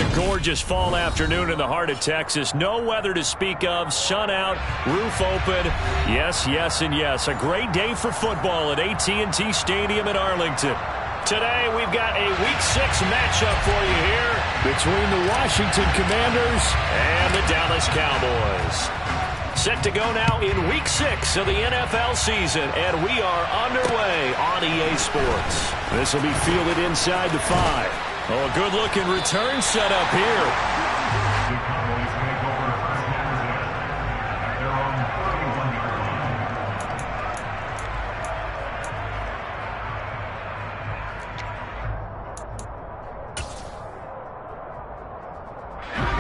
a gorgeous fall afternoon in the heart of Texas. No weather to speak of. Sun out, roof open. Yes, yes, and yes. A great day for football at AT&T Stadium in Arlington. Today, we've got a Week 6 matchup for you here between the Washington Commanders and the Dallas Cowboys. Set to go now in Week 6 of the NFL season, and we are underway on EA Sports. This will be fielded inside the 5. Oh, a good-looking return set up here.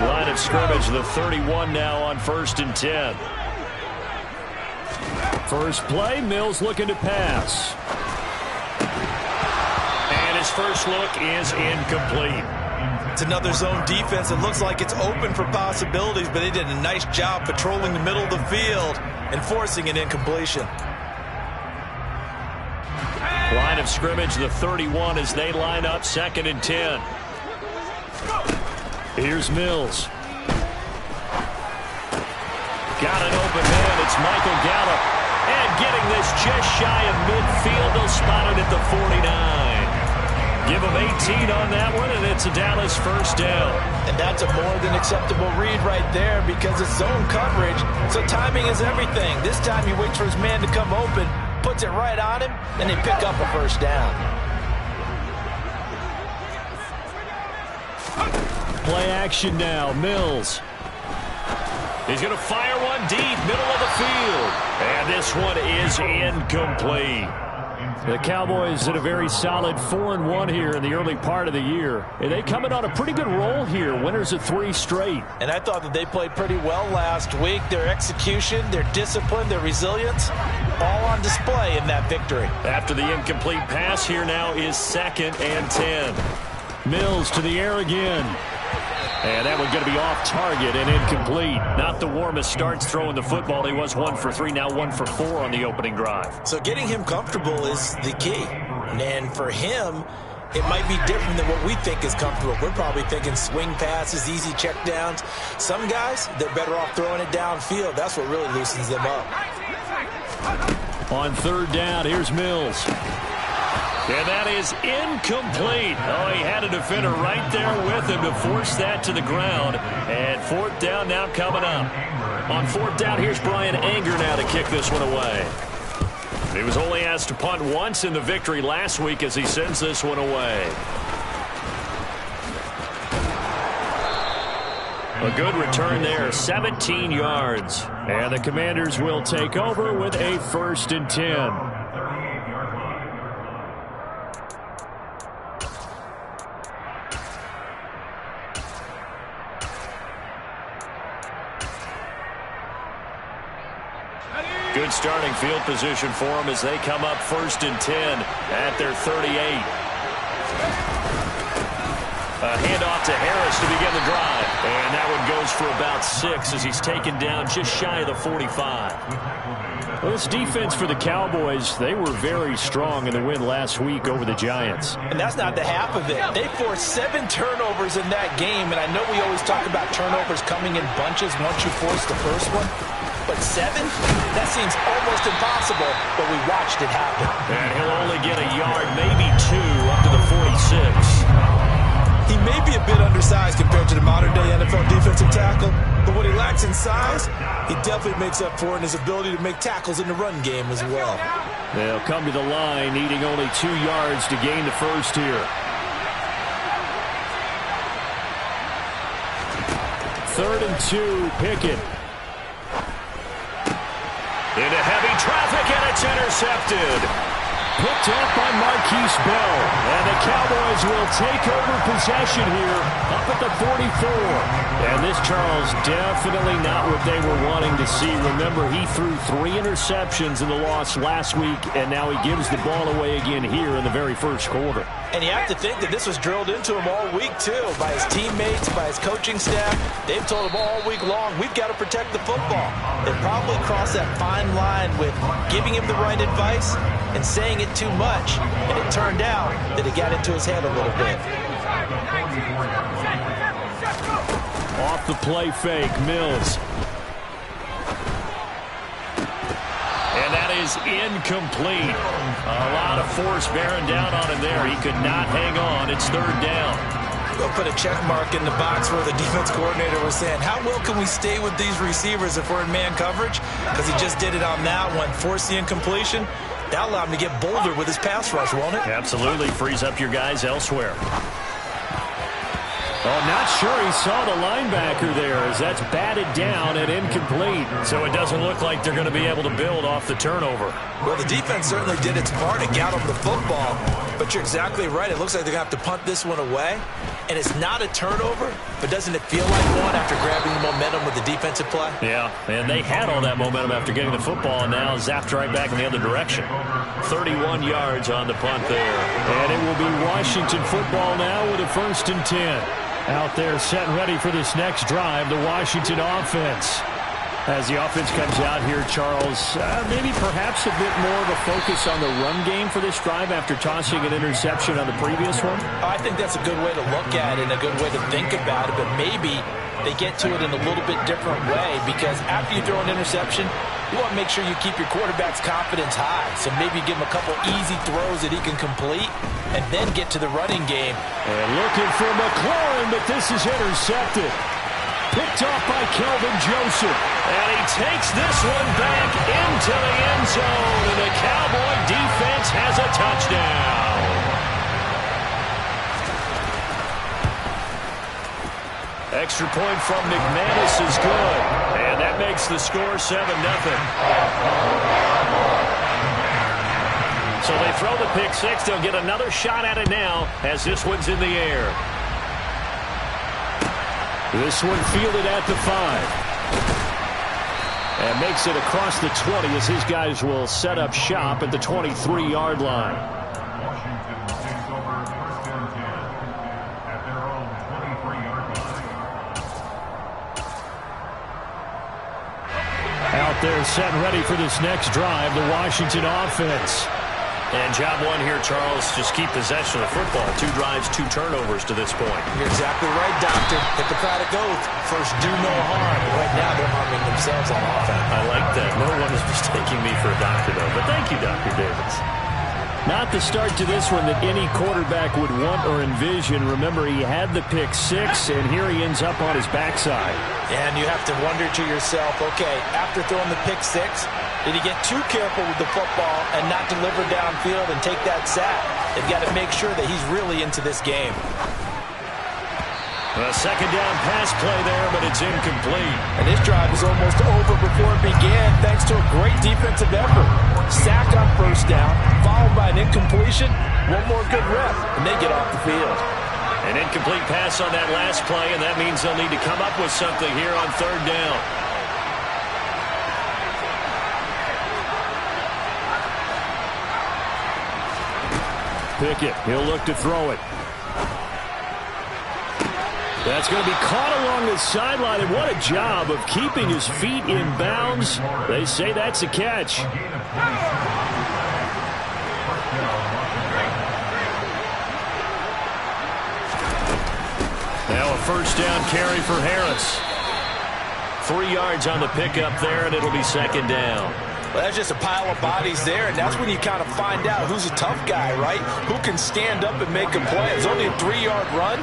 Line of scrimmage, the 31 now on 1st and 10. First play, Mills looking to pass. His first look is incomplete. It's another zone defense. It looks like it's open for possibilities, but they did a nice job patrolling the middle of the field and forcing an incompletion. Line of scrimmage, the 31 as they line up 2nd and 10. Here's Mills. Got an open man. It's Michael Gallup. And getting this just shy of midfield. They'll spot it at the 49. Give him 18 on that one, and it's a Dallas first down. And that's a more than acceptable read right there because it's zone coverage, so timing is everything. This time he waits for his man to come open, puts it right on him, and they pick up a first down. Play action now, Mills. He's going to fire one deep, middle of the field. And this one is incomplete. The Cowboys in a very solid 4-1 here in the early part of the year. And they come in on a pretty good roll here, winners of 3 straight. And I thought that they played pretty well last week. Their execution, their discipline, their resilience, all on display in that victory. After the incomplete pass, here now is 2nd and 10. Mills to the air again. And that one going to be off target and incomplete. Not the warmest starts throwing the football. He was 1 for 3, now 1 for 4 on the opening drive. So getting him comfortable is the key. And for him, it might be different than what we think is comfortable. We're probably thinking swing passes, easy checkdowns. Some guys, they're better off throwing it downfield. That's what really loosens them up. On 3rd down, here's Mills. And that is incomplete. Oh, he had a defender right there with him to force that to the ground. And 4th down now coming up. On 4th down, here's Brian Anger now to kick this one away. He was only asked to punt once in the victory last week as he sends this one away. A good return there, 17 yards. And the Commanders will take over with a 1st and 10. Good starting field position for them as they come up 1st and 10 at their 38. A handoff to Harris to begin the drive. And that one goes for about 6 as he's taken down just shy of the 45. Well, this defense for the Cowboys, they were very strong in the win last week over the Giants. And that's not the half of it. They forced 7 turnovers in that game. And I know we always talk about turnovers coming in bunches once you force the first one. But 7? That seems almost impossible, but we watched it happen. And he'll only get a yard, maybe 2, up to the 46. He may be a bit undersized compared to the modern-day NFL defensive tackle, but what he lacks in size, he definitely makes up for in his ability to make tackles in the run game as well. They'll come to the line, needing only 2 yards to gain the first here. 3rd and 2, Pickett. Into heavy traffic, and it's intercepted. Picked up by Marquise Bell. And the Cowboys will take over possession here up at the 44. And this, Charles, definitely not what they were wanting to see. Remember, he threw 3 interceptions in the loss last week, and now he gives the ball away again here in the very first quarter. And you have to think that this was drilled into him all week, too, by his teammates, by his coaching staff. They've told him all week long, we've got to protect the football. They probably crossed that fine line with giving him the right advice and saying it too much. And it turned out that it got into his head a little bit. Off the play fake, Mills. And that is incomplete. A lot of force bearing down on him there. He could not hang on. It's third down. We'll put a check mark in the box where the defense coordinator was saying, how well can we stay with these receivers if we're in man coverage? Because he just did it on that one, forced the incompletion. That'll allow him to get bolder with his pass rush, won't it? Absolutely. Frees up your guys elsewhere. Oh, not sure he saw the linebacker there as that's batted down and incomplete. So it doesn't look like they're going to be able to build off the turnover. Well, the defense certainly did its part to get him the football. But you're exactly right. It looks like they're going to have to punt this one away. And it's not a turnover, but doesn't it feel like one after grabbing the momentum with the defensive play? Yeah, and they had all that momentum after getting the football, and now zapped right back in the other direction. 31 yards on the punt there. And it will be Washington football now with a 1st and 10. Out there set and ready for this next drive, the Washington offense. As the offense comes out here, Charles, maybe perhaps a bit more of a focus on the run game for this drive after tossing an interception on the previous one? I think that's a good way to look at it and a good way to think about it, but maybe they get to it in a little bit different way because after you throw an interception, you want to make sure you keep your quarterback's confidence high. So maybe give him a couple easy throws that he can complete and then get to the running game. And looking for McLaurin, but this is intercepted. Picked off by Kelvin Joseph. And he takes this one back into the end zone. And the Cowboy defense has a touchdown. Extra point from McManus is good. And that makes the score 7-0. So they throw the pick six. They'll get another shot at it now as this one's in the air. This one fielded at the 5. And makes it across the 20 as his guys will set up shop at the 23-yard line. Washington takes over 1st and 10 at their own 23-yard line. Out there set and ready for this next drive, the Washington offense. And job one here, Charles, just keep possession of the football. 2 drives, 2 turnovers to this point. You're exactly right, Doctor. Hippocratic oath. First, do no harm. Right now, they're harming themselves on offense. I like that. No one is mistaking me for a doctor, though. But thank you, Dr. Davis. Not the start to this one that any quarterback would want or envision. Remember, he had the pick six, and here he ends up on his backside. And you have to wonder to yourself, okay, after throwing the pick six, did he get too careful with the football and not deliver downfield and take that sack? They've got to make sure that he's really into this game. A second down pass play there, but it's incomplete. And this drive is almost over before it began thanks to a great defensive effort. Sack on first down, followed by an incompletion. One more good rep, and they get off the field. An incomplete pass on that last play, and that means they'll need to come up with something here on third down. Pickett, he'll look to throw it. That's going to be caught along the sideline, and what a job of keeping his feet in bounds. They say that's a catch. Now a first down carry for Harris. 3 yards on the pickup there, and it'll be second down. Well, that's just a pile of bodies there, and that's when you kind of find out who's a tough guy, right? Who can stand up and make a play. It's only a 3-yard run,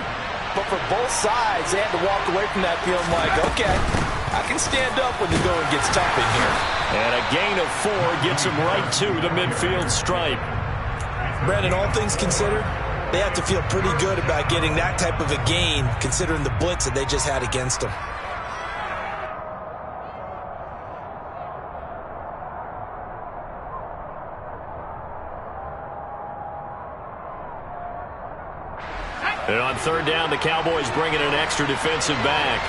but for both sides, they had to walk away from that feeling like, okay, I can stand up when the going gets tough in here. And a gain of 4 gets him right to the midfield stripe. Brandon, all things considered, they have to feel pretty good about getting that type of a gain, considering the blitz that they just had against them. And on third down, the Cowboys bring in an extra defensive back.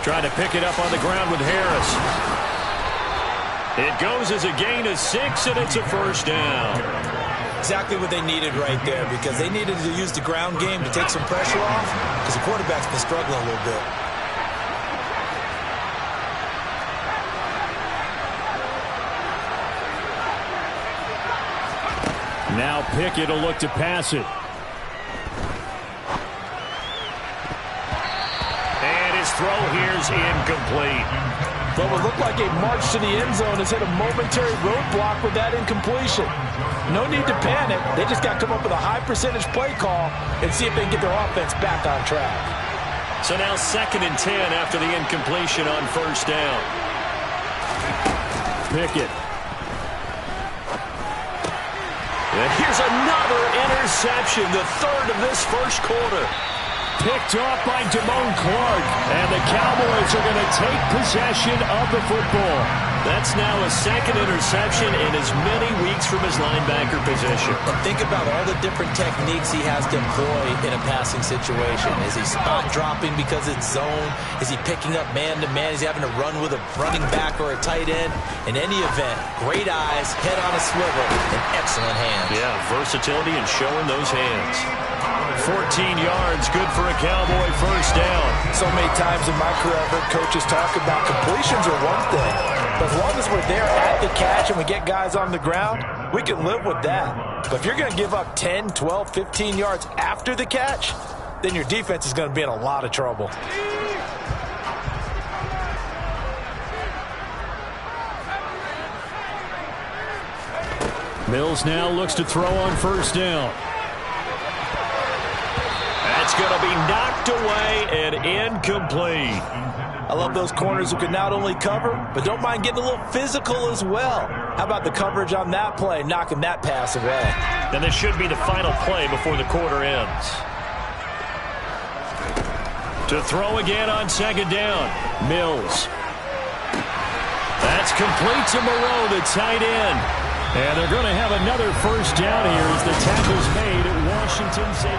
Trying to pick it up on the ground with Harris. It goes as a gain of 6, and it's a first down. Exactly what they needed right there, because they needed to use the ground game to take some pressure off, because the quarterback's been struggling a little bit. Now Pickett will look to pass it. throw here's incomplete. But what looked like a march to the end zone has hit a momentary roadblock with that incompletion. No need to panic. They just got to come up with a high percentage play call and see if they can get their offense back on track. So now 2nd and 10 after the incompletion on 1st down. Pickett. And here's another interception, the 3rd of this 1st quarter. Picked off by Damone Clark, and the Cowboys are going to take possession of the football. That's now a 2nd interception in as many weeks from his linebacker position. And think about all the different techniques he has to employ in a passing situation. Is he spot dropping because it's zone? Is he picking up man-to-man? Is he having to run with a running back or a tight end? In any event, great eyes, head on a swivel, and excellent hands. Yeah, versatility and showing those hands. 14 yards, good for a Cowboy 1st down. So many times in my career, I've heard coaches talk about completions are one thing. But as long as we're there at the catch and we get guys on the ground, we can live with that. But if you're going to give up 10, 12, 15 yards after the catch, then your defense is going to be in a lot of trouble. Mills now looks to throw on 1st down. That's going to be knocked away and incomplete. I love those corners who can not only cover, but don't mind getting a little physical as well. How about the coverage on that play, knocking that pass away? And this should be the final play before the quarter ends. To throw again on 2nd down, Mills. That's complete to Moreau, the tight end. And they're going to have another 1st down here as the tackle's made at Washington's 18.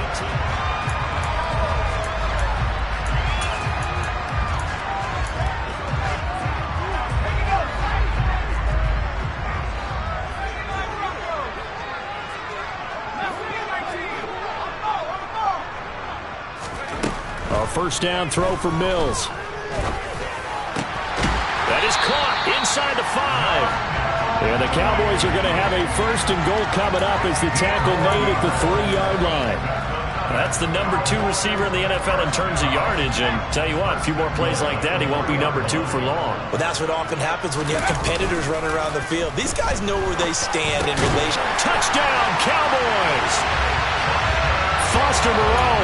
A 1st down throw for Mills. That is caught inside the 5. And the Cowboys are going to have a 1st and goal coming up as the tackle made at the 3-yard line. That's the number 2 receiver in the NFL in terms of yardage. And tell you what, a few more plays like that, he won't be number 2 for long. Well, that's what often happens when you have competitors running around the field. These guys know where they stand in relation. Touchdown, Cowboys! Foster Moreau,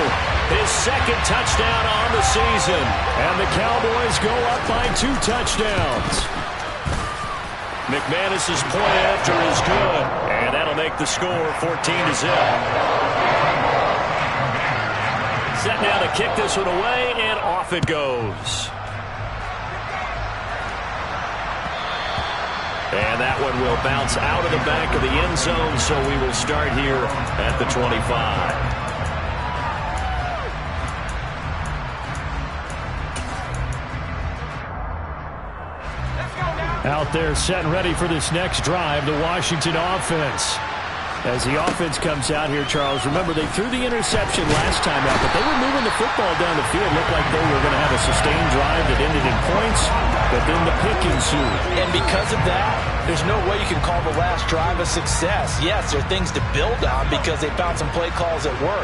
his 2nd touchdown on the season. And the Cowboys go up by 2 touchdowns. McManus's point after is good, and that'll make the score 14-0. Set now to kick this one away, and off it goes. And that one will bounce out of the back of the end zone, so we will start here at the 25. Out there set and ready for this next drive, the Washington offense. As the offense comes out here, Charles, remember they threw the interception last time out, but they were moving the football down the field. Looked like they were going to have a sustained drive that ended in points, but then the pick ensued. And because of that, there's no way you can call the last drive a success. Yes, there are things to build on because they found some play calls that work.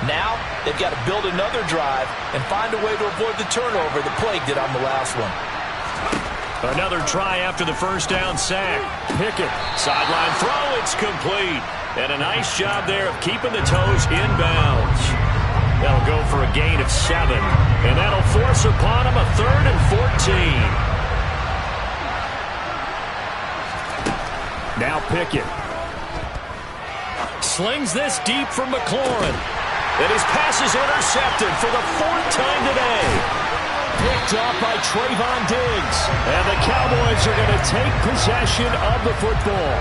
Now, they've got to build another drive and find a way to avoid the turnover the Plague did on the last one. Another try after the 1st down sack. Pickett, sideline throw, it's complete. And a nice job there of keeping the toes inbounds. That'll go for a gain of 7. And that'll force upon him a 3rd and 14. Now Pickett. Slings this deep from McLaurin. And his pass is intercepted for the 4th time today. Picked off by Trayvon Diggs. And the Cowboys are going to take possession of the football.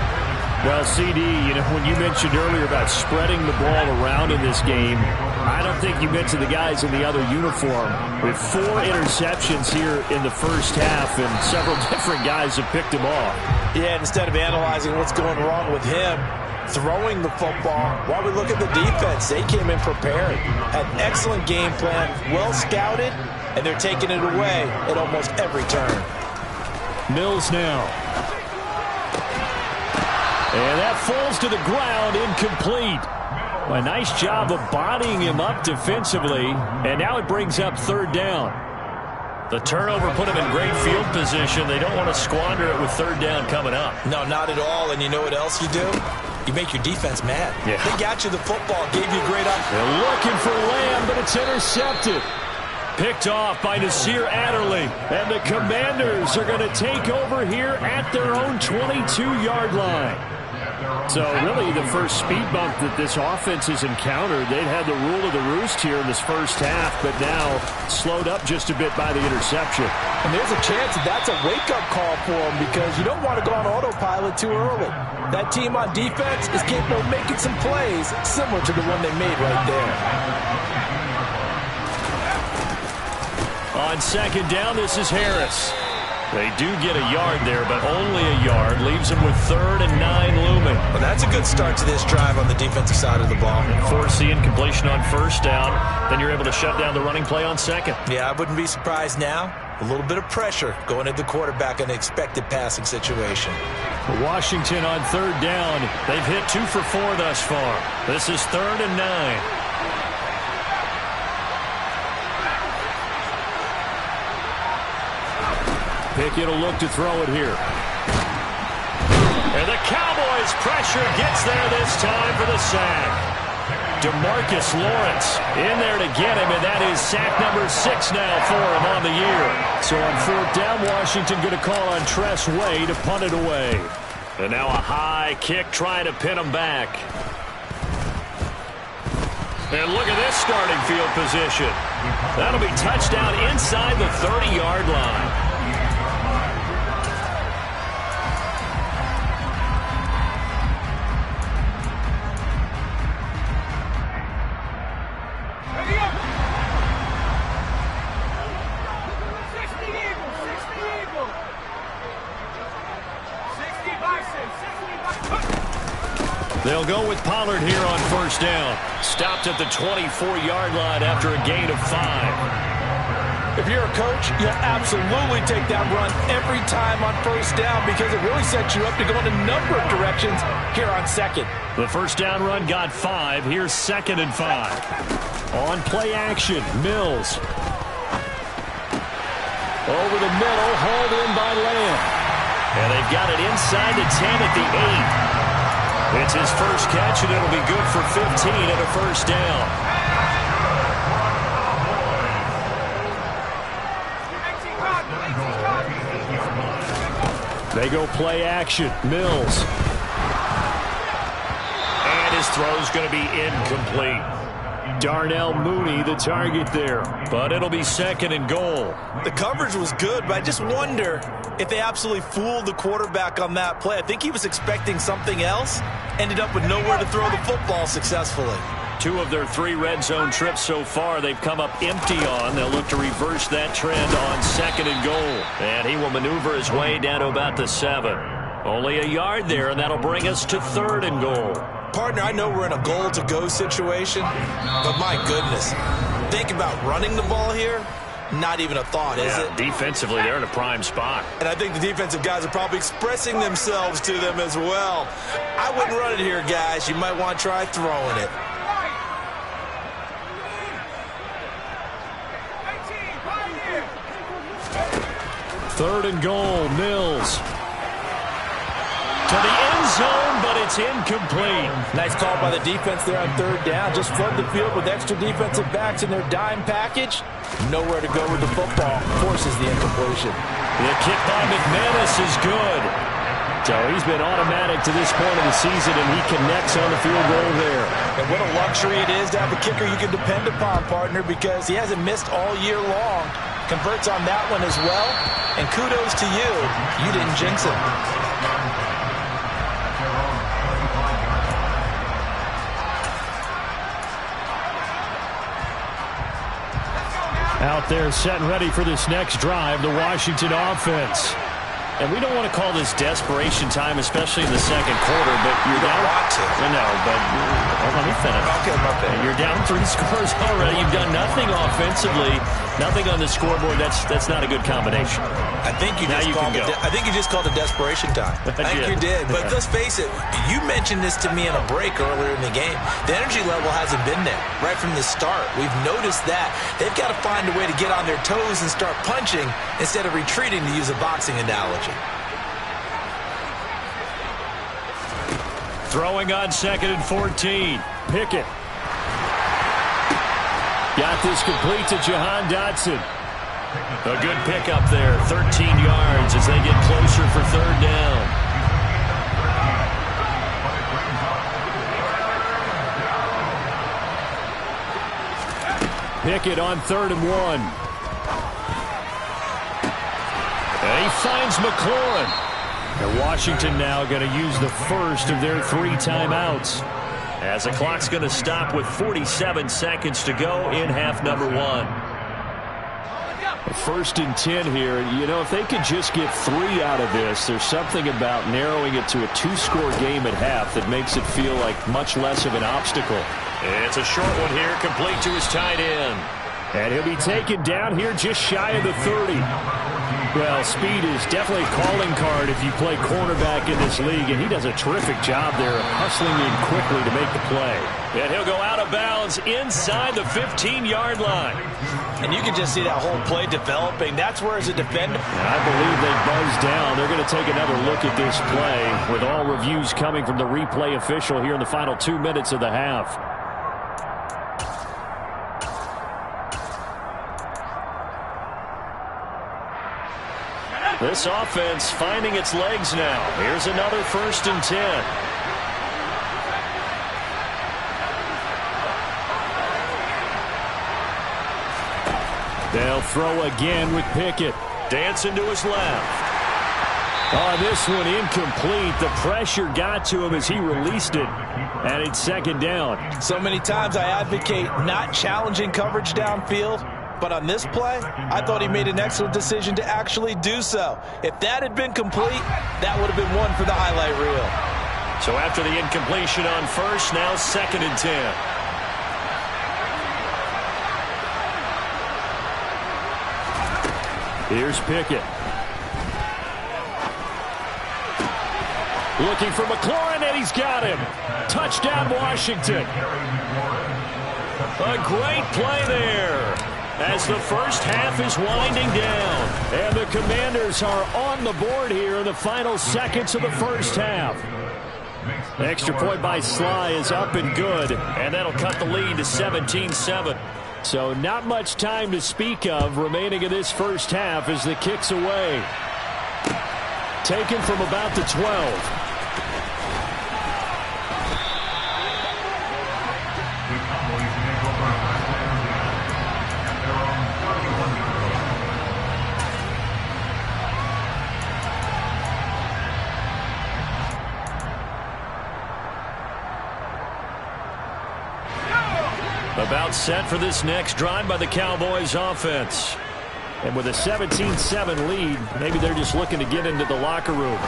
Well, CD, you know, when you mentioned earlier about spreading the ball around in this game, I don't think you mentioned the guys in the other uniform. With 4 interceptions here in the first half, and several different guys have picked him off. Yeah, instead of analyzing what's going wrong with him, throwing the football, while we look at the defense, they came in prepared. Had an excellent game plan, well scouted, and they're taking it away at almost every turn. Mills now. And that falls to the ground, incomplete. A nice job of bodying him up defensively, and now it brings up 3rd down. The turnover put them in great field position. They don't want to squander it with third down coming up. No, not at all. And you know what else you do? You make your defense mad. Yeah. They got you the football, gave you a great opportunity. They're looking for Lamb, but it's intercepted. Picked off by Nasir Adderley. And the Commanders are going to take over here at their own 22-yard line. So really the first speed bump that this offense has encountered, they've had the rule of the roost here in this first half, but now slowed up just a bit by the interception. And there's a chance that that's a wake-up call for them because you don't want to go on autopilot too early. That team on defense is capable of making some plays similar to the one they made right there. On second down, this is Harris. They do get a yard there, but only a yard. Leaves them with 3rd and 9 looming. Well, that's a good start to this drive on the defensive side of the ball. Force the incompletion on first down. Then you're able to shut down the running play on second. Yeah, I wouldn't be surprised now. A little bit of pressure going at the quarterback in an expected passing situation. Washington on third down. They've hit 2 for 4 thus far. This is 3rd and 9. Pickett will look to throw it here. And the Cowboys pressure gets there this time for the sack. DeMarcus Lawrence in there to get him, and that is sack number 6 now for him on the year. So on fourth down, Washington going to call on Tress Way to punt it away. And now a high kick trying to pin him back. And look at this starting field position. That'll be touchdown inside the 30-yard line. They'll go with Pollard here on first down. Stopped at the 24-yard line after a gain of 5. If you're a coach, you'll absolutely take that run every time on first down because it really sets you up to go in a number of directions here on second. The first down run got 5. Here's 2nd and 5. On play action, Mills. Over the middle, hauled in by Lamb. And they've got it inside the 10 at the 8. It's his first catch, and it'll be good for 15 and a first down. They go play action. Mills. And his throw's going to be incomplete. Darnell Mooney, the target there. But it'll be 2nd and goal. The coverage was good, but I just wonder if they absolutely fooled the quarterback on that play. I think he was expecting something else. Ended up with nowhere to throw the football successfully. 2 of their 3 red zone trips so far they've come up empty on. They'll look to reverse that trend on 2nd and goal. And he will maneuver his way down to about the 7. Only a yard there, and that'll bring us to 3rd and goal. Partner, I know we're in a goal-to-go situation, but my goodness, think about running the ball here. Not even a thought, is it? Defensively, they're in a prime spot. And I think the defensive guys are probably expressing themselves to them as well. I wouldn't run it here, guys. You might want to try throwing it. Third and goal, Mills. To the end zone, but it's incomplete. Nice call by the defense there on third down. Just flood the field with extra defensive backs in their dime package. Nowhere to go with the football. Forces the incompletion. The kick by McManus is good. So he's been automatic to this point of the season, and he connects on the field goal there. And what a luxury it is to have a kicker you can depend upon, partner, because he hasn't missed all year long. Converts on that one as well. And kudos to you. You didn't jinx him. Out there set and ready for this next drive, the Washington offense. And we don't want to call this desperation time, especially in the second quarter, but you don't want to. No, but let me finish. Okay, my bad. You're down 3 scores already. You've done nothing offensively, nothing on the scoreboard. That's not a good combination. I think you just called it desperation time. I think you did. But let's face it, you mentioned this to me in a break earlier in the game. The energy level hasn't been there right from the start. We've noticed that. They've got to find a way to get on their toes and start punching instead of retreating, to use a boxing analogy. Throwing on 2nd and 14. Pickett. Got this complete to Jahan Dotson. A good pickup there. 13 yards as they get closer for 3rd down. Pickett on 3rd and 1. And he finds McLaurin. And Washington now going to use the first of their 3 timeouts, as the clock's going to stop with 47 seconds to go in half number 1. 1st and 10 here. You know, if they could just get 3 out of this, there's something about narrowing it to a 2-score game at half that makes it feel like much less of an obstacle. It's a short one here, complete to his tight end. And he'll be taken down here just shy of the 30. Well, speed is definitely a calling card if you play cornerback in this league, and he does a terrific job there of hustling in quickly to make the play. And he'll go out of bounds inside the 15-yard line. And you can just see that whole play developing. That's where, as a defender, I believe they buzzed down. They're going to take another look at this play, with all reviews coming from the replay official here in the final 2 minutes of the half. This offense finding its legs now. Here's another 1st and 10. They'll throw again with Pickett. Dancing to his left. Oh, this one incomplete. The pressure got to him as he released it. And it's 2nd down. so many times I advocate not challenging coverage downfield. But on this play, I thought he made an excellent decision to actually do so. If that had been complete, that would have been one for the highlight reel. So after the incompletion on 1st, now 2nd and 10. Here's Pickett. Looking for McLaurin, and he's got him. Touchdown, Washington. A great play there, as the first half is winding down. And the Commanders are on the board here in the final seconds of the first half. The extra point by Sly is up and good, and that'll cut the lead to 17-7. So not much time to speak of remaining in this first half as the kick's away. Taken from about the 12. About set for this next drive by the Cowboys offense. And with a 17-7 lead, maybe they're just looking to get into the locker room.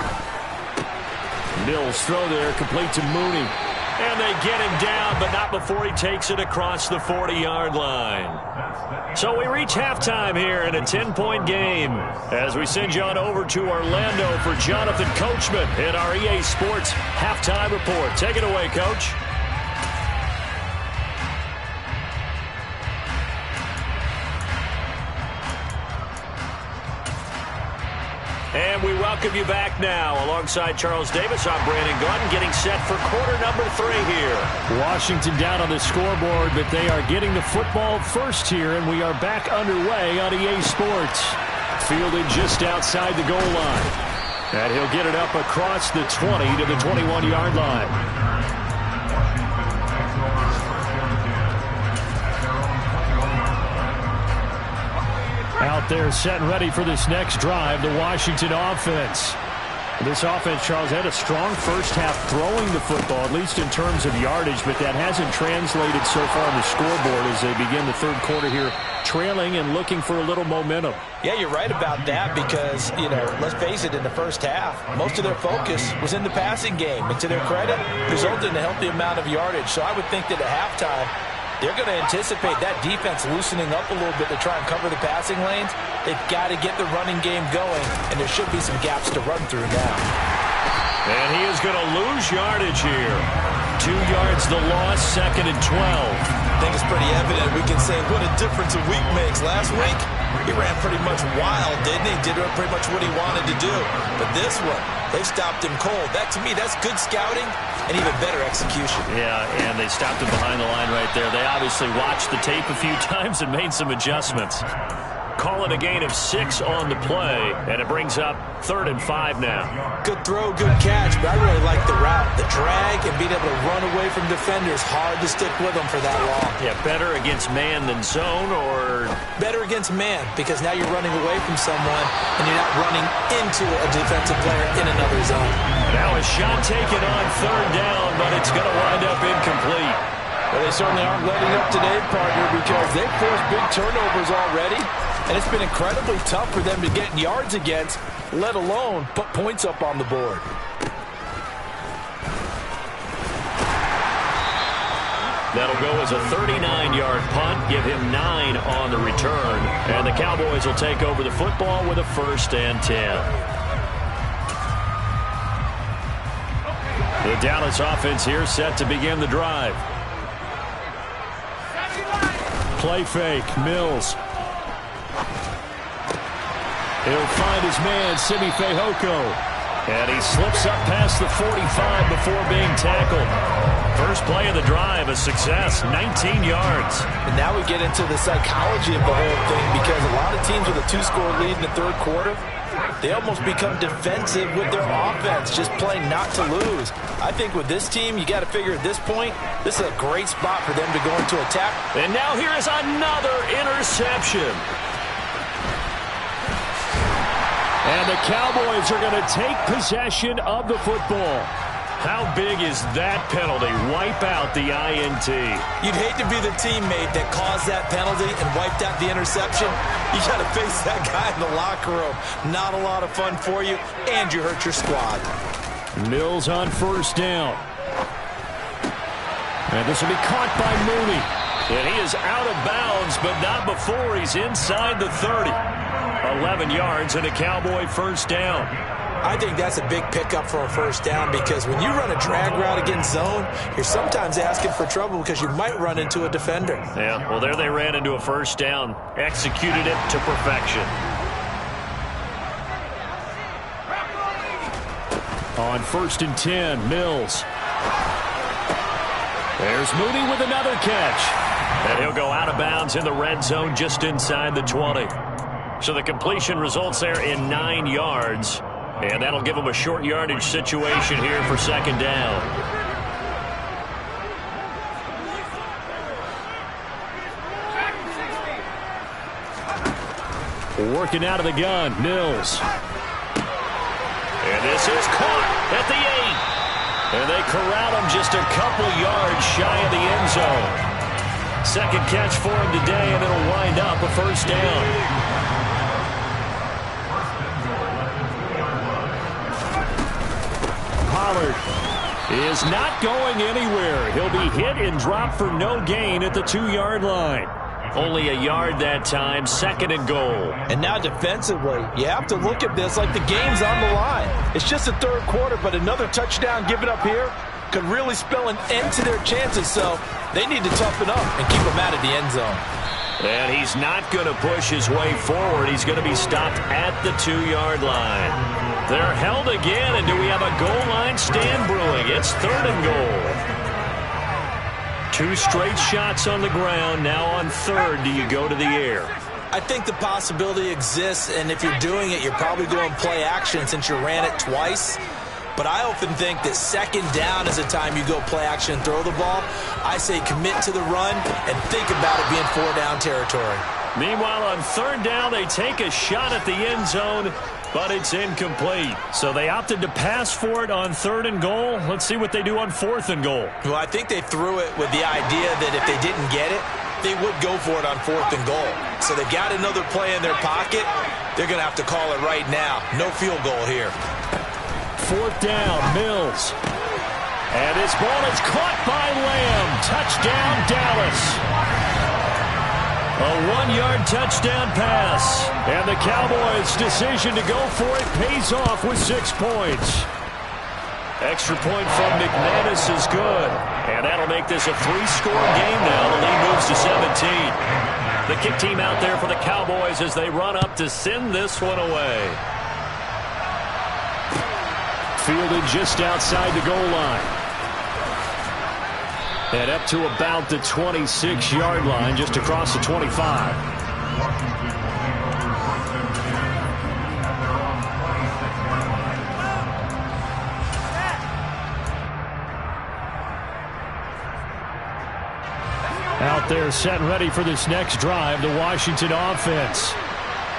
Mills throw there, complete to Mooney. And they get him down, but not before he takes it across the 40-yard line. So we reach halftime here in a 10-point game, as we send you on over to Orlando for Jonathan Coachman in our EA Sports halftime report. Take it away, Coach. And we welcome you back now. Alongside Charles Davis, I'm Brandon Gordon, getting set for quarter number 3 here. Washington down on the scoreboard, but they are getting the football first here, and we are back underway on EA Sports. Fielded just outside the goal line. And he'll get it up across the 20 to the 21-yard line. Out there set and ready for this next drive, the Washington offense. This offense, Charles, had a strong first half throwing the football, at least in terms of yardage, but that hasn't translated so far on the scoreboard as they begin the third quarter here, trailing and looking for a little momentum. Yeah, you're right about that because, let's face it, in the first half, most of their focus was in the passing game. And to their credit, resulted in a healthy amount of yardage. So I would think that at halftime, they're going to anticipate that defense loosening up a little bit to try and cover the passing lanes. They've got to get the running game going, and there should be some gaps to run through now. And he is going to lose yardage here. 2 yards the loss, 2nd and 12. I think it's pretty evident. We can say what a difference a week makes. Last week, he ran pretty much wild, didn't he? Did pretty much what he wanted to do. But this one, they stopped him cold. That, to me, that's good scouting and even better execution. Yeah, and they stopped him behind the line right there. They obviously watched the tape a few times and made some adjustments. Call it a gain of 6 on the play, and it brings up 3rd and 5 now. Good throw, good catch, but I really like the route. The drag and being able to run away from defenders. Hard to stick with them for that long. Yeah, better against man than zone, or? Better against man, because now you're running away from someone, and you're not running into a defensive player in another zone. Now a shot taken on 3rd down, but it's going to wind up incomplete. Well, they certainly aren't letting up today, partner, because they've forced big turnovers already. And it's been incredibly tough for them to get yards against, let alone put points up on the board. That'll go as a 39-yard punt, give him 9 on the return. And the Cowboys will take over the football with a 1st and 10. The Dallas offense here set to begin the drive. Play fake, Mills. He'll find his man, Simi Fehoko. And he slips up past the 45 before being tackled. First play of the drive, a success, 19 yards. And now we get into the psychology of the whole thing, because a lot of teams with a 2-score lead in the third quarter, they almost become defensive with their offense, just playing not to lose. I think with this team, you got to figure at this point, this is a great spot for them to go into attack. And now here is another interception. And the Cowboys are going to take possession of the football. How big is that penalty? Wipe out the INT. You'd hate to be the teammate that caused that penalty and wiped out the interception. You got to face that guy in the locker room. Not a lot of fun for you, and you hurt your squad. Mills on 1st down. And this will be caught by Mooney. And he is out of bounds, but not before he's inside the 30. 11 yards and a Cowboy 1st down. I think that's a big pickup for a 1st down, because when you run a drag route against zone, you're sometimes asking for trouble because you might run into a defender. Yeah, well, there they ran into a 1st down. Executed it to perfection. On 1st and 10, Mills. There's Mooney with another catch. And he'll go out of bounds in the red zone just inside the 20. So the completion results there in 9 yards. And that'll give them a short yardage situation here for 2nd down. Working out of the gun, Mills. And this is caught at the 8. And they corral him just a couple yards shy of the end zone. 2nd catch for him today, and it'll wind up a 1st down. Pollard is not going anywhere. He'll be hit and dropped for no gain at the 2-yard line. Only a yard that time, 2nd and goal. And now defensively, you have to look at this like the game's on the line. It's just the third quarter, but another touchdown given up here could really spell an end to their chances. So they need to toughen up and keep them out of the end zone. And he's not going to push his way forward. He's going to be stopped at the 2-yard line. They're held again, and do we have a goal line stand brewing? It's 3rd and goal. 2 straight shots on the ground. Now on 3rd, do you go to the air? I think the possibility exists, and if you're doing it, you're probably going play action since you ran it twice. But I often think that 2nd down is the time you go play action and throw the ball. I say commit to the run and think about it being 4-down territory. Meanwhile, on 3rd down, they take a shot at the end zone. but it's incomplete. So they opted to pass for it on 3rd and goal. Let's see what they do on 4th and goal. Well, I think they threw it with the idea that if they didn't get it, they would go for it on 4th and goal. So they've got another play in their pocket. They're going to have to call it right now. No field goal here. 4th down, Mills. And this ball is caught by Lamb. Touchdown, Dallas. A 1-yard touchdown pass. And the Cowboys' decision to go for it pays off with 6 points. Extra point from McManus is good. And that'll make this a 3-score game now. The lead moves to 17. The kick team out there for the Cowboys as they run up to send this one away. Fielded just outside the goal line. And up to about the 26-yard line, just across the 25. Out there set and ready for this next drive, the Washington offense.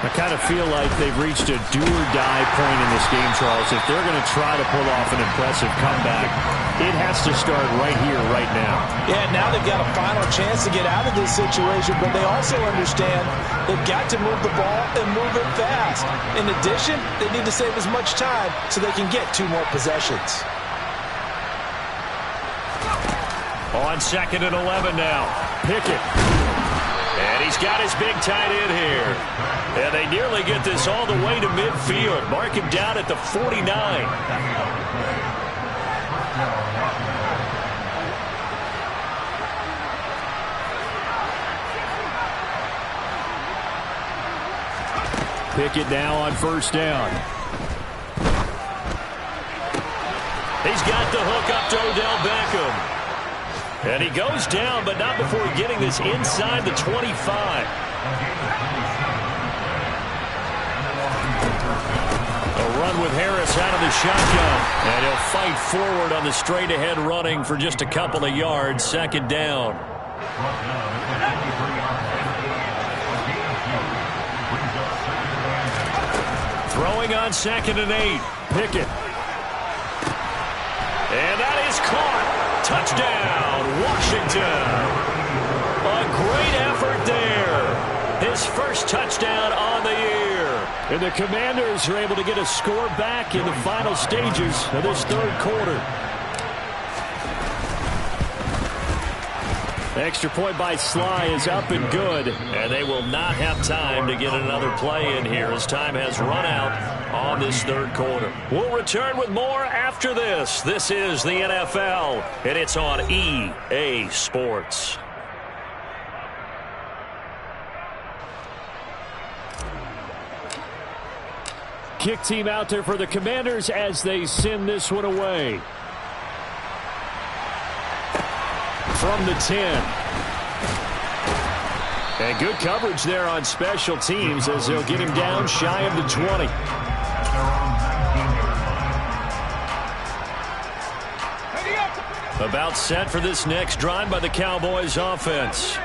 I kind of feel like they've reached a do-or-die point in this game, Charles. If they're going to try to pull off an impressive comeback, it has to start right here, right now. Yeah, now they've got a final chance to get out of this situation, but they also understand they've got to move the ball and move it fast. In addition, they need to save as much time so they can get 2 more possessions. On 2nd and 11 now. Pickett. And he's got his big tight end here. And they nearly get this all the way to midfield. Mark him down at the 49. Pickett now on 1st down. He's got the hook up to Odell Beckham. And he goes down, but not before getting this inside the 25. A run with Harris out of the shotgun. And he'll fight forward on the straight-ahead running for just a couple of yards. 2nd down. Throwing on 2nd and 8. Pickett. And that is caught. Touchdown, Washington. A great effort there. His first touchdown on the year. And the Commanders are able to get a score back in the final stages of this 3rd quarter. Extra point by Sly is up and good. And they will not have time to get another play in here as time has run out on this 3rd quarter. We'll return with more after this. This is the NFL, and it's on EA Sports. Kick team out there for the Commanders as they send this one away. From the 10. And good coverage there on special teams as they'll get him down shy of the 20. About set for this next drive by the Cowboys offense.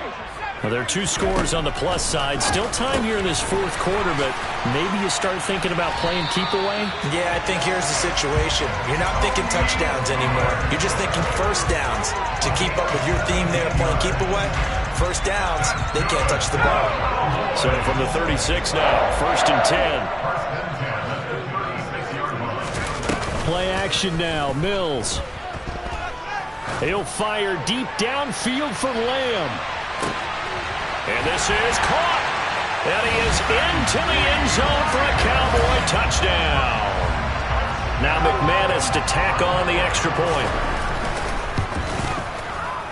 Well, there are 2 scores on the plus side. Still time here in this 4th quarter, but maybe you start thinking about playing keep away? Yeah, I think here's the situation. You're not thinking touchdowns anymore. You're just thinking 1st downs. To keep up with your theme there, playing keep away, 1st downs, they can't touch the ball. So from the 36 now, 1st and 10. Play action now, Mills. He'll fire deep downfield for Lamb. And this is caught. And he is into the end zone for a Cowboy touchdown. Now McManus to tack on the extra point.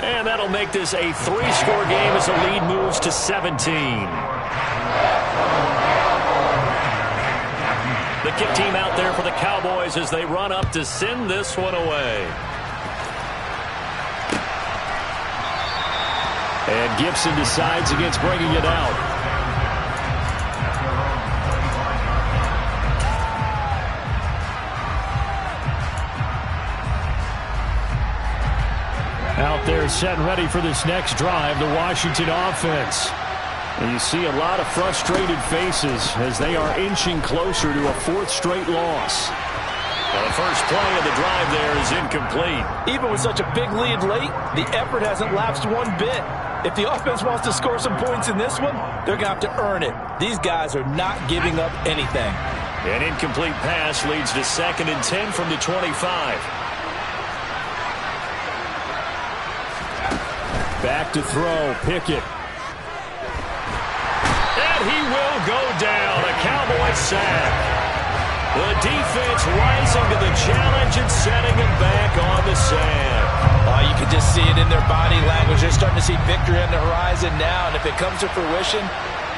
And that'll make this a 3-score game as the lead moves to 17. The kick team out there for the Cowboys as they run up to send this one away. And Gibson decides against bringing it out. Out there set and ready for this next drive, the Washington offense. And you see a lot of frustrated faces as they are inching closer to a fourth straight loss. Well, the first play of the drive there is incomplete. Even with such a big lead late, the effort hasn't lapsed one bit. If the offense wants to score some points in this one, they're going to have to earn it. These guys are not giving up anything. An incomplete pass leads to 2nd and 10 from the 25. Back to throw, Pickett. And he will go down. A Cowboy sack. The defense rising to the challenge and setting him back on the sand. Oh, you can just see it in their body language. They're starting to see victory on the horizon now, and if it comes to fruition,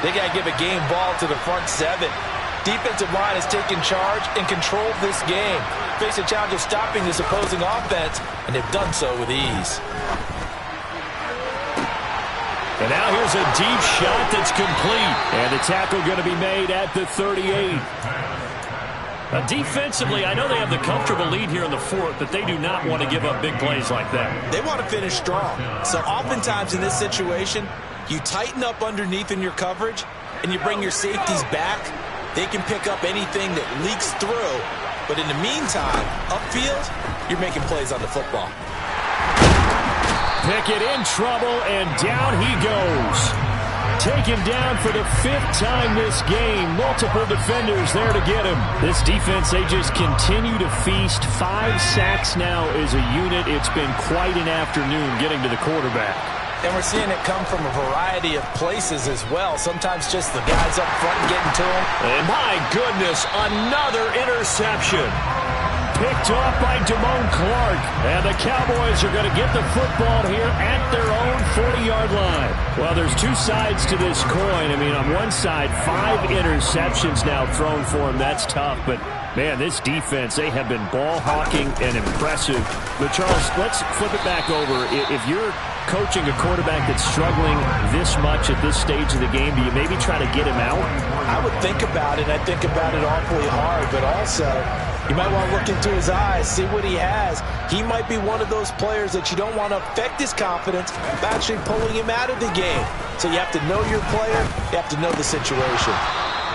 they got to give a game ball to the front 7. Defensive line has taken charge and controlled this game. Face a challenge of stopping this opposing offense, and they've done so with ease. And now here's a deep shot that's complete. And the tackle going to be made at the 38. Defensively, I know they have the comfortable lead here in the 4th, but they do not want to give up big plays like that. They want to finish strong. So oftentimes in this situation, you tighten up underneath in your coverage, and you bring your safeties back. They can pick up anything that leaks through. But in the meantime, upfield, you're making plays on the football. Pickett in trouble, and down he goes. Taken down for the 5th time this game. Multiple defenders there to get him. This defense, they just continue to feast. 5 sacks now as a unit. It's been quite an afternoon getting to the quarterback. And we're seeing it come from a variety of places as well. Sometimes just the guys up front getting to him. And my goodness, another interception. Picked off by Damone Clark. And the Cowboys are going to get the football here at their own 40-yard line. Well, there's 2 sides to this coin. I mean, on one side, 5 interceptions now thrown for him. That's tough. But, man, this defense, they have been ball hawking and impressive. But, Charles, let's flip it back over. If you're coaching a quarterback that's struggling this much at this stage of the game, do you maybe try to get him out? I would think about it. I think about it awfully hard. But also, you might want to look into his eyes, see what he has. He might be one of those players that you don't want to affect his confidence by actually pulling him out of the game. So you have to know your player. You have to know the situation.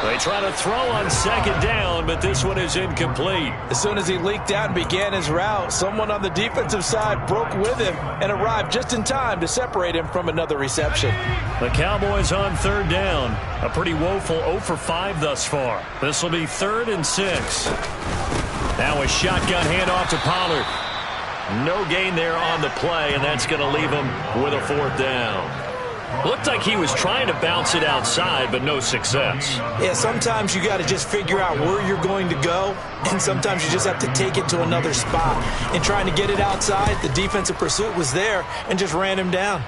They try to throw on 2nd down, but this one is incomplete. As soon as he leaked out and began his route, someone on the defensive side broke with him and arrived just in time to separate him from another reception. The Cowboys on 3rd down. A pretty woeful 0 for 5 thus far. This will be 3rd and 6. Now a shotgun handoff to Pollard. No gain there on the play, and that's going to leave him with a 4th down. Looked like he was trying to bounce it outside, but no success. Yeah, sometimes you got to just figure out where you're going to go, and sometimes you just have to take it to another spot. And trying to get it outside, the defensive pursuit was there and just ran him down.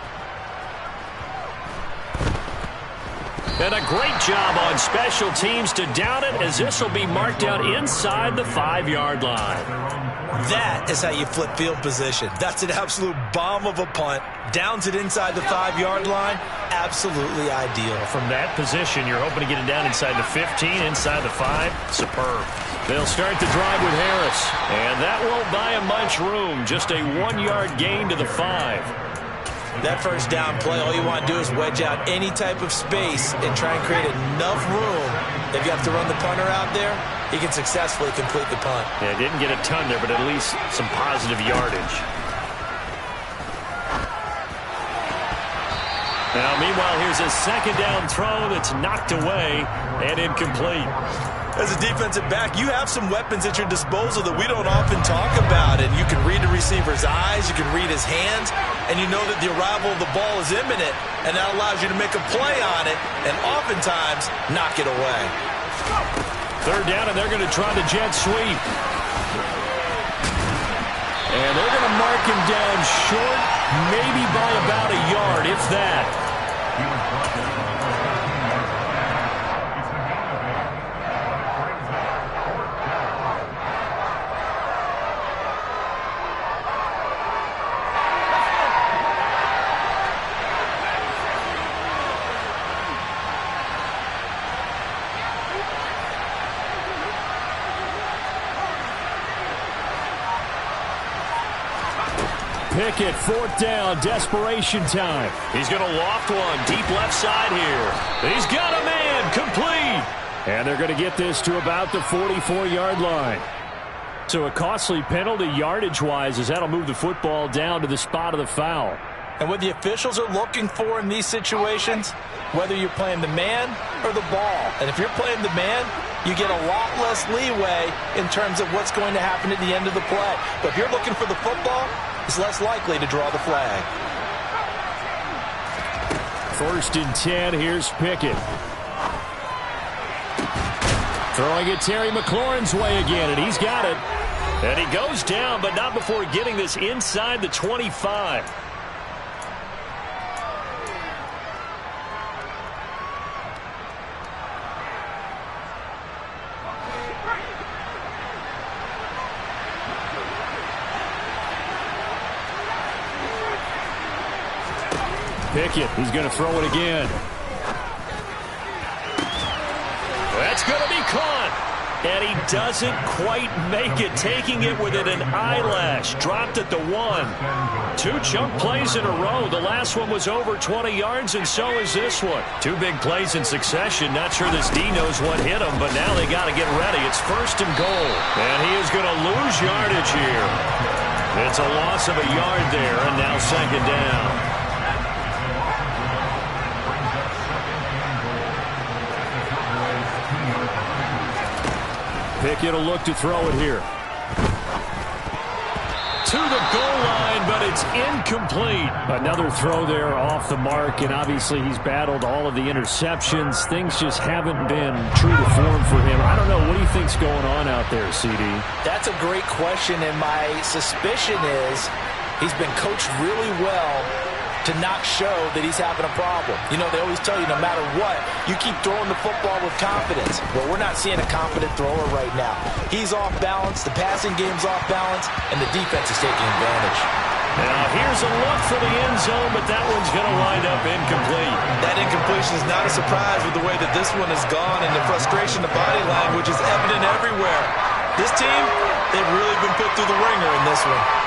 And a great job on special teams to down it, as this will be marked out inside the 5-yard line. That is how you flip field position. That's an absolute bomb of a punt. Downs it inside the 5-yard line. Absolutely ideal. From that position, you're hoping to get it down inside the 15, inside the 5. Superb. They'll start the drive with Harris. And that won't buy him much room. Just a 1-yard gain to the 5. That first down play, all you want to do is wedge out any type of space and try and create enough room. If you have to run the punter out there, he can successfully complete the punt. Yeah, didn't get a ton there, but at least some positive yardage. Now, meanwhile, here's a 2nd down throw that's knocked away and incomplete. As a defensive back, you have some weapons at your disposal that we don't often talk about. And you can read the receiver's eyes, you can read his hands, and you know that the arrival of the ball is imminent, and that allows you to make a play on it and oftentimes knock it away. 3rd down, and they're going to try the jet sweep. And they're going to mark him down short, maybe by about a yard, if that. Pickett, 4th down, desperation time. He's going to loft one, deep left side here. He's got a man, complete. And they're going to get this to about the 44-yard line. So a costly penalty yardage-wise as that'll move the football down to the spot of the foul. And what the officials are looking for in these situations, whether you're playing the man or the ball, and if you're playing the man, you get a lot less leeway in terms of what's going to happen at the end of the play. But if you're looking for the football, it's less likely to draw the flag. 1st and 10, here's Pickett. Throwing it Terry McLaurin's way again, and he's got it. And he goes down, but not before getting this inside the 25. Pickett, he's going to throw it again. That's going to be caught. And he doesn't quite make it, taking it within an eyelash. Dropped at the 1. 2 chunk plays in a row. The last one was over 20 yards, and so is this one. 2 big plays in succession. Not sure this D knows what hit him, but now they got to get ready. It's 1st and goal. And he is going to lose yardage here. It's a loss of a yard there, and now 2nd down. Pickett will look to throw it here. To the goal line, but it's incomplete. Another throw there off the mark, and obviously he's battled all of the interceptions. Things just haven't been true to form for him. I don't know. What do you think's going on out there, CD? That's a great question, and my suspicion is he's been coached really well to not show that he's having a problem. You know, they always tell you no matter what, you keep throwing the football with confidence. Well, we're not seeing a confident thrower right now. He's off balance, the passing game's off balance, and the defense is taking advantage. Now here's a look for the end zone, but that one's going to wind up incomplete. That incompletion is not a surprise with the way that this one has gone, and the frustration, the body language is evident everywhere. This team, they've really been put through the ringer in this one.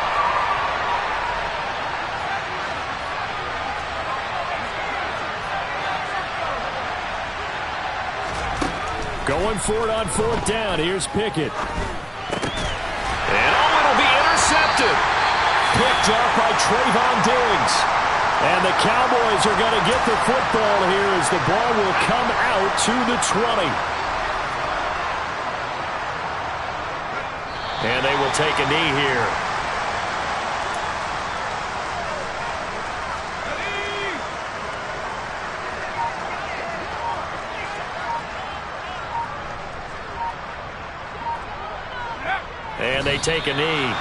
Going for it on 4th down. Here's Pickett. And it'll be intercepted. Picked up by Trayvon Diggs. And the Cowboys are going to get the football here as the ball will come out to the 20. And they will take a knee here. And they take a knee.